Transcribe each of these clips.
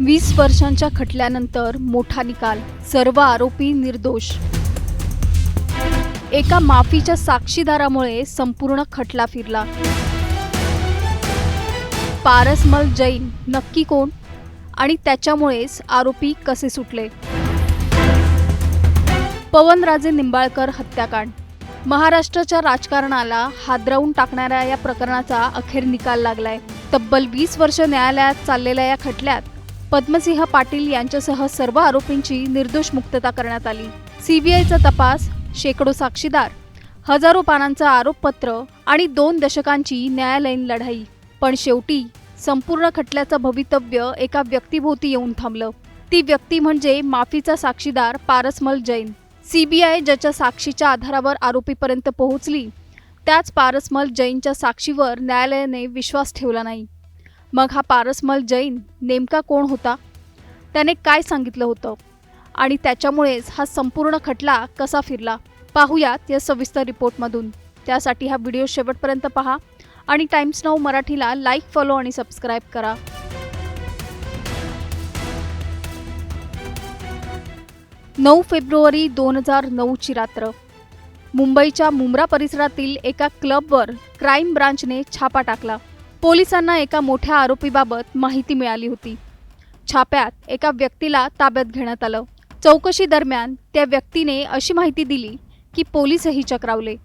20 वर्षांच्या खटल्यानंतर मोठा निकाल, सर्व आरोपी निर्दोष। एका माफीच्या साक्षीदारामुळे संपूर्ण खटला फिरला। पारसमल जैन नक्की कोण आणि त्याच्यामुळेच आरोपी कसे सुटले? पवनराजे निंबाळकर हत्याकांड। महाराष्ट्राच्या राजकारणाला हादरवून टाकणाऱ्या या प्रकरणाचा अखेर निकाल लागलाय। तब्बल 20 वर्ष न्यायालयात चाललेल्या या खटल्यात पद्मसिंह पाटील यांच्यासह सर्व आरोपींची निर्दोष मुक्तता करण्यात आली। सीबीआयचा तपास, शेकडो साक्षीदार, हजारो पानांचं आरोपपत्र आणि 2 दशकांची न्यायालयीन लढाई, पण शेवटी संपूर्ण खटल्याचं भवितव्य एका व्यक्तीभोवती येऊन थांबलं। ती व्यक्ती म्हणजे माफीचा साक्षीदार पारसमल जैन। सीबीआय ज्याच्या साक्षीच्या आधारावर आरोपीपर्यंत पोहोचली, त्याच पारसमल जैनच्या साक्षीवर न्यायालयाने विश्वास ठेवला नाही। मग हा पारसमल जैन नेमका कोण होता? त्याने काय सांगितलं होतं आणि त्याच्यामुळेच हा संपूर्ण खटला कसा फिरला? पाहूयात या सविस्तर रिपोर्टमधून। त्यासाठी हा व्हिडिओ शेवटपर्यंत पहा आणि टाइम्स नाऊ मराठीला लाईक, फॉलो आणि सबस्क्राईब करा। 9 फेब्रुवारी 2009 ची रात्र। मुंबईच्या मुंब्रा परिसरातील एका क्लबवर क्राईम ब्रांचने छापा टाकला। पोलिसांना एका मोठ्या आरोपीबाबत माहिती मिळाली होती। छाप्यात एका व्यक्तीला ताब्यात घेण्यात आलं। चौकशी दरम्यान त्या व्यक्तीने अशी माहिती दिली की पोलीसही चक्रावले।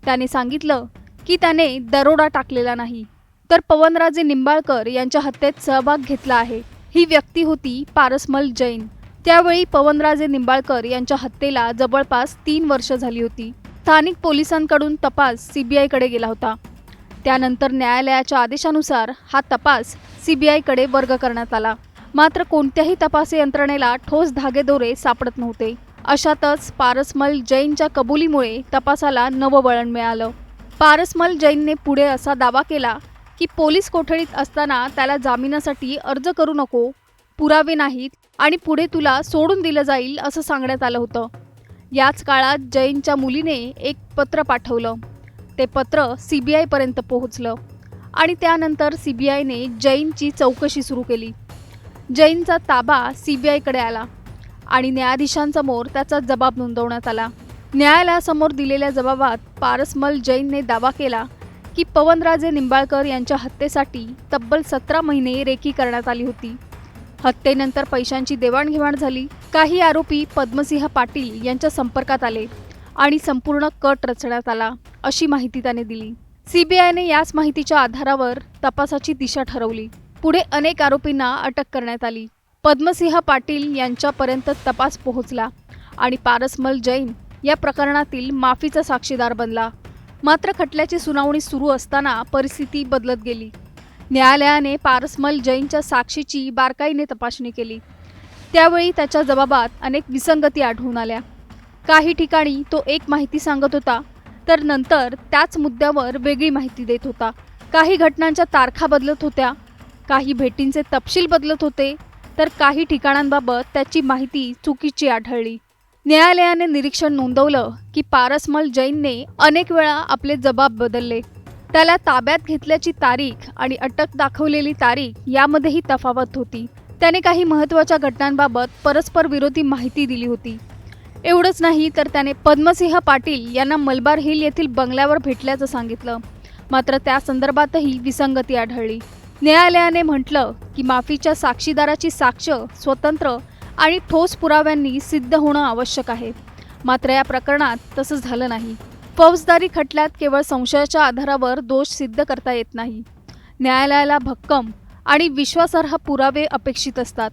त्याने सांगितलं की त्याने दरोडा टाकलेला नाही, तर पवनराजे निंबाळकर यांच्या हत्येत सहभाग घेतला आहे। ही व्यक्ती होती पारसमल जैन। त्यावेळी पवनराजे निंबाळकर यांच्या हत्येला जवळपास 3 वर्ष झाली होती। स्थानिक पोलिसांकडून तपास सीबीआयकडे गेला होता। त्यानंतर न्यायालयाच्या आदेशानुसार हा तपास सीबीआयकडे वर्ग करण्यात आला। मात्र कोणत्याही तपास यंत्रणेला ठोस धागेदोरे सापडत नव्हते। अशातच पारसमल जैनच्या कबुलीमुळे तपासाला नवं वळण मिळालं। पारसमल जैनने पुढे असा दावा केला की पोलीस कोठडीत असताना त्याला जामिनासाठी अर्ज करू नको, पुरावे नाहीत आणि पुढे तुला सोडून दिलं जाईल असं सांगण्यात आलं होतं। याच काळात जैनच्या मुलीने एक पत्र पाठवलं। ते पत्र सीबीआयपर्यंत पोहोचलं आणि त्यानंतर सीबीआयने जैनची चौकशी सुरू केली। जैनचा ताबा सीबीआयकडे आला आणि न्यायाधीशांसमोर त्याचा जबाब नोंदवण्यात आला। न्यायालयासमोर दिलेल्या जबाबात पारसमल जैनने दावा केला की पवनराजे निंबाळकर यांच्या हत्येसाठी तब्बल 17 महिने रेकी करण्यात आली होती। हत्येनंतर पैशांची देवाणघेवाण झाली। काही आरोपी पद्मसिंह पाटील यांच्या संपर्कात आले आणि संपूर्ण कट रचण्यात आला, अशी माहिती त्याने दिली। सीबीआयने याच माहितीच्या आधारावर तपासाची दिशा ठरवली। पुढे अनेक आरोपींना अटक करण्यात आली। पद्मसिंह पाटील यांच्यापर्यंत तपास पोहोचला आणि पारसमल जैन या प्रकरणातील माफीचा साक्षीदार बनला। मात्र खटल्याची सुनावणी सुरू असताना परिस्थिती बदलत गेली। न्यायालयाने पारसमल जैनच्या साक्षीची बारकाईने तपासणी केली। त्यावेळी त्याच्या जबाबात अनेक विसंगती आढळून आल्या। काही ठिकाणी तो एक माहिती सांगत होता, तर नंतर त्याच मुद्द्यावर वेगळी माहिती देत होता। काही घटनांच्या तारखा बदलत होत्या, काही भेटींचे तपशील बदलत होते, तर काही ठिकाणांबाबत त्याची माहिती चुकीची आढळली। न्यायालयाने निरीक्षण नोंदवलं की पारसमल जैनने अनेक वेळा आपले जबाब बदलले। त्याला ताब्यात घेतल्याची तारीख आणि अटक दाखवलेली तारीख यामध्येही तफावत होती। त्याने काही महत्त्वाच्या घटनांबाबत परस्पर विरोधी माहिती दिली होती। एवढंच नाही तर त्याने पद्मसिंह पाटील यांना मलबार हिल येथील बंगल्यावर भेटल्याचं सांगितलं, मात्र त्या संदर्भातही विसंगती आढळली। न्यायालयाने म्हटलं की माफीच्या साक्षीदाराची साक्ष स्वतंत्र आणि ठोस पुराव्यांनी सिद्ध होणं आवश्यक आहे। मात्र या प्रकरणात तसं झालं नाही। फौजदारी खटल्यात केवळ संशयाच्या आधारावर दोष सिद्ध करता येत नाही। न्यायालयाला भक्कम आणि विश्वासार्ह पुरावे अपेक्षित असतात।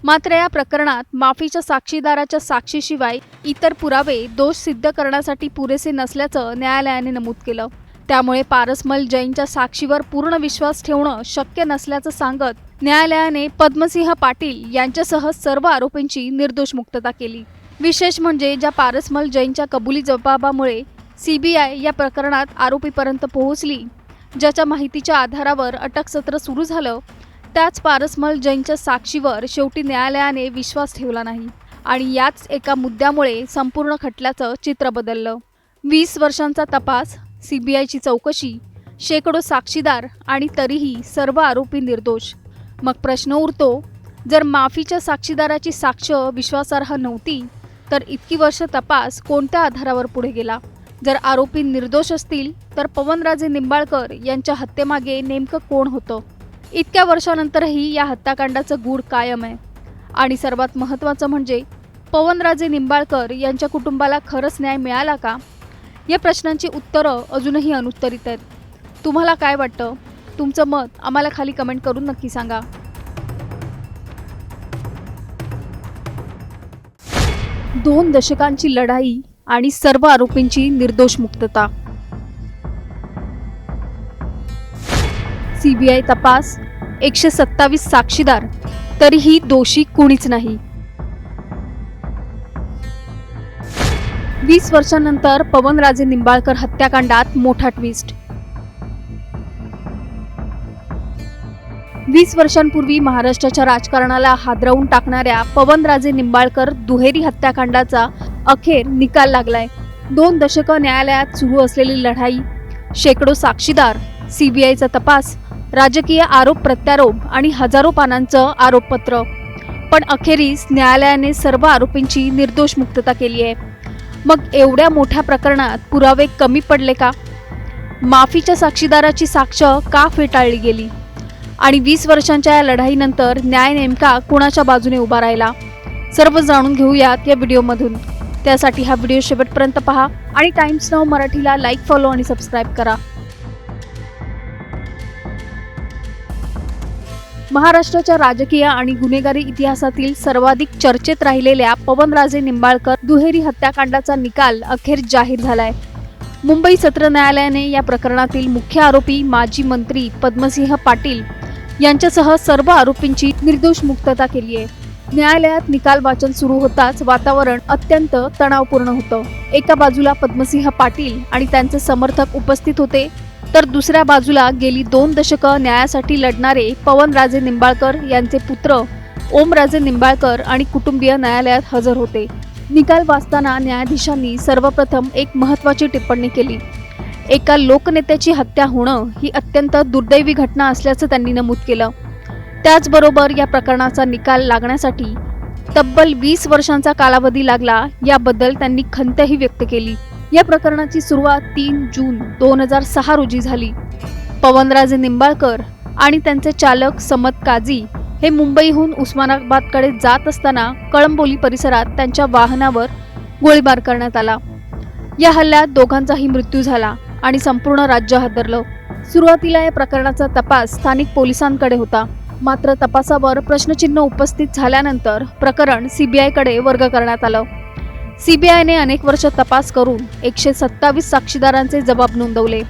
मात्र या प्रकरणात माफीच्या साक्षीदाराच्या साक्षीशिवाय इतर पुरावे दोष सिद्ध करण्यासाठी पुरेसे नसल्याचं न्यायालयाने नमूद केलं। त्यामुळे पारसमल जैनच्या साक्षीवर पूर्ण विश्वास ठेवणं शक्य नसल्याचं सांगत न्यायालयाने पद्मसिंह पाटील यांच्यासह सर्व आरोपींची निर्दोष मुक्तता केली। विशेष म्हणजे ज्या पारसमल जैनच्या कबुली जबाबामुळे सीबीआय या प्रकरणात आरोपीपर्यंत पोहोचली, ज्याच्या माहितीच्या आधारावर अटक सत्र सुरू झालं, त्याच पारसमल जैनच्या साक्षीवर शेवटी न्यायालयाने विश्वास ठेवला नाही आणि याच एका मुद्द्यामुळे संपूर्ण खटल्याचं चित्र बदललं। 20 वर्षांचा तपास, सीबीआयची चौकशी, शेकडो साक्षीदार आणि तरीही सर्व आरोपी निर्दोष। मग प्रश्न उरतो, जर माफीच्या साक्षीदाराची साक्ष विश्वासार्ह नव्हती तर इतकी वर्ष तपास कोणत्या आधारावर पुढे गेला? जर आरोपी निर्दोष असतील तर पवनराजे निंबाळकर यांच्या हत्येमागे नेमकं कोण होतं? इतक्या वर्षानंतरही या हत्याकांडाचं गूढ कायम आहे. आणि सर्वात महत्त्वाचं म्हणजे पवनराजे निंबाळकर यांच्या कुटुंबाला खरंच न्याय मिळाला का? या प्रश्नांची उत्तरं अजूनही अनुत्तरित आहेत. तुम्हाला काय वाटतं? तुमचं मत आम्हाला खाली कमेंट करून नक्की सांगा. 2 दशकांची लढाई आणि सर्व आरोपींची निर्दोष मुक्तता. सीबीआय तपास, 127 साक्षीदार, तरीही दोषी कुणीच नाही. 20 वर्षांनंतर पवनराजे निंबाळकर हत्याकांडात मोठा ट्विस्ट. 20 वर्षांपूर्वी महाराष्ट्राच्या राजकारणाला हादरवून टाकणाऱ्या पवनराजे निंबाळकर दुहेरी हत्याकांडाचा अखेर निकाल लागलाय. 2 दशकं न्यायालयात सुरू असलेली लढाई, शेकडो साक्षीदार, सीबीआयचा तपास, राजकीय आरोप प्रत्यारोप आणि हजारो पानांचं आरोपपत्र. पण अखेरीस न्यायालयाने सर्व आरोपींची निर्दोष मुक्तता केली आहे. मग एवढ्या मोठ्या प्रकरणात पुरावे कमी पडले का? माफीच्या साक्षीदाराची साक्ष का फेटाळली गेली? आणि 20 वर्षांच्या या लढाईनंतर न्याय नेमका कुणाच्या बाजूने उभा राहिला? सर्व जाणून घेऊयात या व्हिडिओमधून. त्यासाठी हा व्हिडिओ शेवटपर्यंत पहा आणि टाइम्स नाऊ मराठीला लाईक, फॉलो आणि सबस्क्राईब करा. महाराष्ट्राच्या राजकीय आणि गुन्हेगारी इतिहासातील सर्वाधिक चर्चेत राहिलेल्या पवनराजे निंबाळकर दुहेरी हत्याकांडाचा निकाल अखेर जाहीर झालाय. मुंबई सत्र न्यायालयाने या प्रकरणातील मुख्य आरोपी माजी मंत्री पद्मसिंह पाटील यांच्यासह सर्व आरोपींची निर्दोष मुक्तता केली आहे. न्यायालयात निकाल वाचन सुरू होताच वातावरण अत्यंत तणावपूर्ण होतं. एका बाजूला पद्मसिंह पाटील आणि त्यांचे समर्थक उपस्थित होते, तर दुसऱ्या बाजूला गेली 2 दशकं न्यायासाठी लढणारे पवनराजे निंबाळकर यांचे पुत्र ओमराजे निंबाळकर आणि कुटुंबीय न्यायालयात हजर होते. निकाल वाचताना न्यायाधीशांनी सर्वप्रथम एक महत्त्वाची टिप्पणी केली. एका लोकनेत्याची हत्या होणं ही अत्यंत दुर्दैवी घटना असल्याचं त्यांनी नमूद केलं. त्याचबरोबर या प्रकरणाचा निकाल लागण्यासाठी तब्बल 20 वर्षांचा कालावधी लागला, याबद्दल त्यांनी खंतही व्यक्त केली. या प्रकरणाची सुरुवात 3 जून 2006 रोजी झाली. पवनराजे निंबाळकर आणि त्यांचे चालक समत काझी हे मुंबईहून उस्मानाबादकडे जात असताना कळंबोली परिसरात त्यांच्या वाहनावर गोळीबार करण्यात आला. या हल्ल्यात दोघांचाही मृत्यू झाला आणि संपूर्ण राज्य हादरलं. सुरुवातीला या प्रकरणाचा तपास स्थानिक पोलिसांकडे होता. मात्र तपासावर प्रश्नचिन्ह उपस्थित झाल्यानंतर प्रकरण सीबीआयकडे वर्ग करण्यात आलं. सीबीआयने अनेक वर्ष तपास करून 127 साक्षीदारांचे जबाब नोंदवले.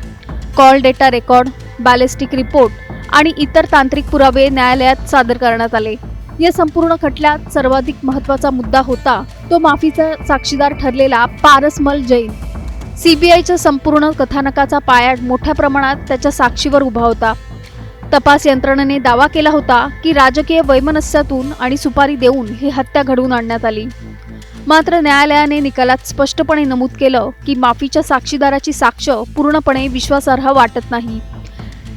Call data record, ballistic report आणि इतर तांत्रिक पुरावे न्यायालयात सादर करण्यात आले. या संपूर्ण खटल्यात सर्वाधिक महत्त्वाचा मुद्दा होता तो माफीचा साक्षीदार ठरलेला पारसमल जैन. सीबीआयच्या संपूर्ण कथानकाचा पाया मोठ्या प्रमाणात त्याच्या साक्षीवर उभा होता. तपास यंत्रणेने दावा केला होता की राजकीय वैमनस्यातून आणि सुपारी देऊन ही हत्या घडवून आणण्यात आली. मात्र न्यायालयाने निकालात स्पष्टपणे नमूद केलं की माफीच्या साक्षीदाराची साक्ष पूर्णपणे विश्वासार्ह वाटत नाही.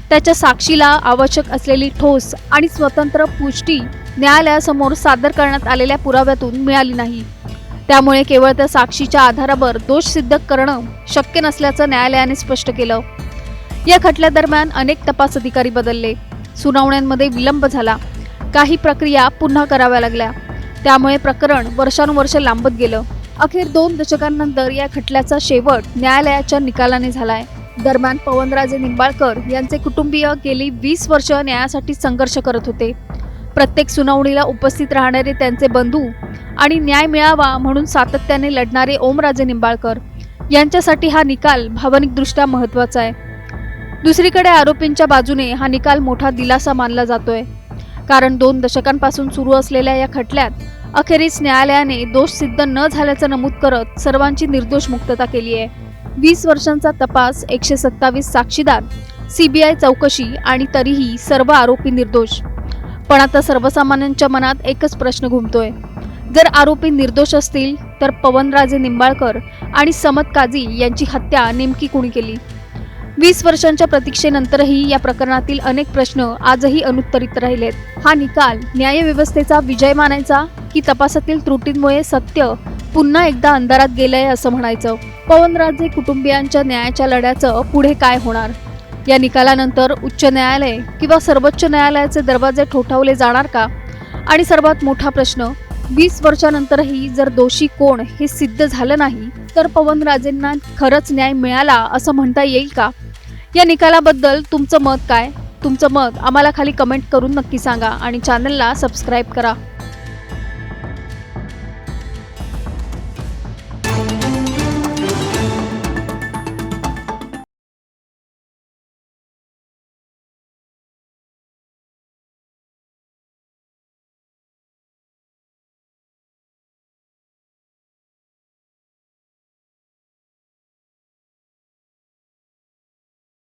त्याच्या साक्षीला आवश्यक असलेली ठोस आणि स्वतंत्र पुष्टी न्यायालयासमोर सादर करण्यात आलेल्या पुराव्यातून मिळाली नाही. त्यामुळे केवळ त्या साक्षीच्या आधारावर दोष सिद्ध करणं शक्य नसल्याचं न्यायालयाने स्पष्ट केलं. या खटल्यादरम्यान अनेक तपास अधिकारी बदलले. सुनावण्यांमध्ये विलंब झाला. काही प्रक्रिया पुन्हा कराव्या लागल्या. त्यामुळे प्रकरण वर्षानुवर्ष लांबत गेलं. अखेर 2 दशकांनंतर या खटल्याचा शेवट न्यायालयाच्या निकालाने झालाय. दरम्यान पवनराजे निंबाळकर यांचे कुटुंबीय गेली 20 वर्ष न्यायासाठी संघर्ष करत होते. प्रत्येक सुनावणीला उपस्थित राहणारे त्यांचे बंधू आणि न्याय मिळावा म्हणून सातत्याने लढणारे ओमराजे निंबाळकर यांच्यासाठी हा निकाल भावनिकदृष्ट्या महत्त्वाचा आहे. दुसरीकडे आरोपींच्या बाजूने हा निकाल मोठा दिलासा मानला जातोय. कारण 2 दशकांपासून सुरू असलेल्या या खटल्यात अखेरीस न्यायालयाने दोष सिद्ध न झाल्याचं नमूद करत सर्वांची निर्दोष मुक्तता केली आहे. 20 वर्षांचा तपास, 127 साक्षीदार, सीबीआय चौकशी आणि तरीही सर्व आरोपी निर्दोष. पण आता सर्वसामान्यांच्या मनात एकच प्रश्न घुमतोय. जर आरोपी निर्दोष असतील तर पवनराजे निंबाळकर आणि समत काझी यांची हत्या नेमकी कोणी केली? 20 वर्षांच्या प्रतीक्षेनंतरही या प्रकरणातील अनेक प्रश्न आजही अनुत्तरित राहिलेत. हा निकाल न्यायव्यवस्थेचा विजय मानायचा की तपासातील त्रुटींमुळे सत्य पुन्हा एकदा अंधारात गेलंय असं म्हणायचं? पवनराजे कुटुंबियांच्या न्यायाच्या लढ्याचं पुढे काय होणार? या निकालानंतर उच्च न्यायालय किंवा सर्वोच्च न्यायालयाचे दरवाजे ठोठावले जाणार का? आणि सर्वात मोठा प्रश्न, 20 वर्षानंतरही जर दोषी कोण हे सिद्ध झालं नाही तर पवनराजेंना खरंच न्याय मिळाला असं म्हणता येईल का? या निकालाबद्दल तुमचं मत काय? तुमचं मत आम्हाला खाली कमेंट करून नक्की सांगा आणि चॅनलला सबस्क्राईब करा.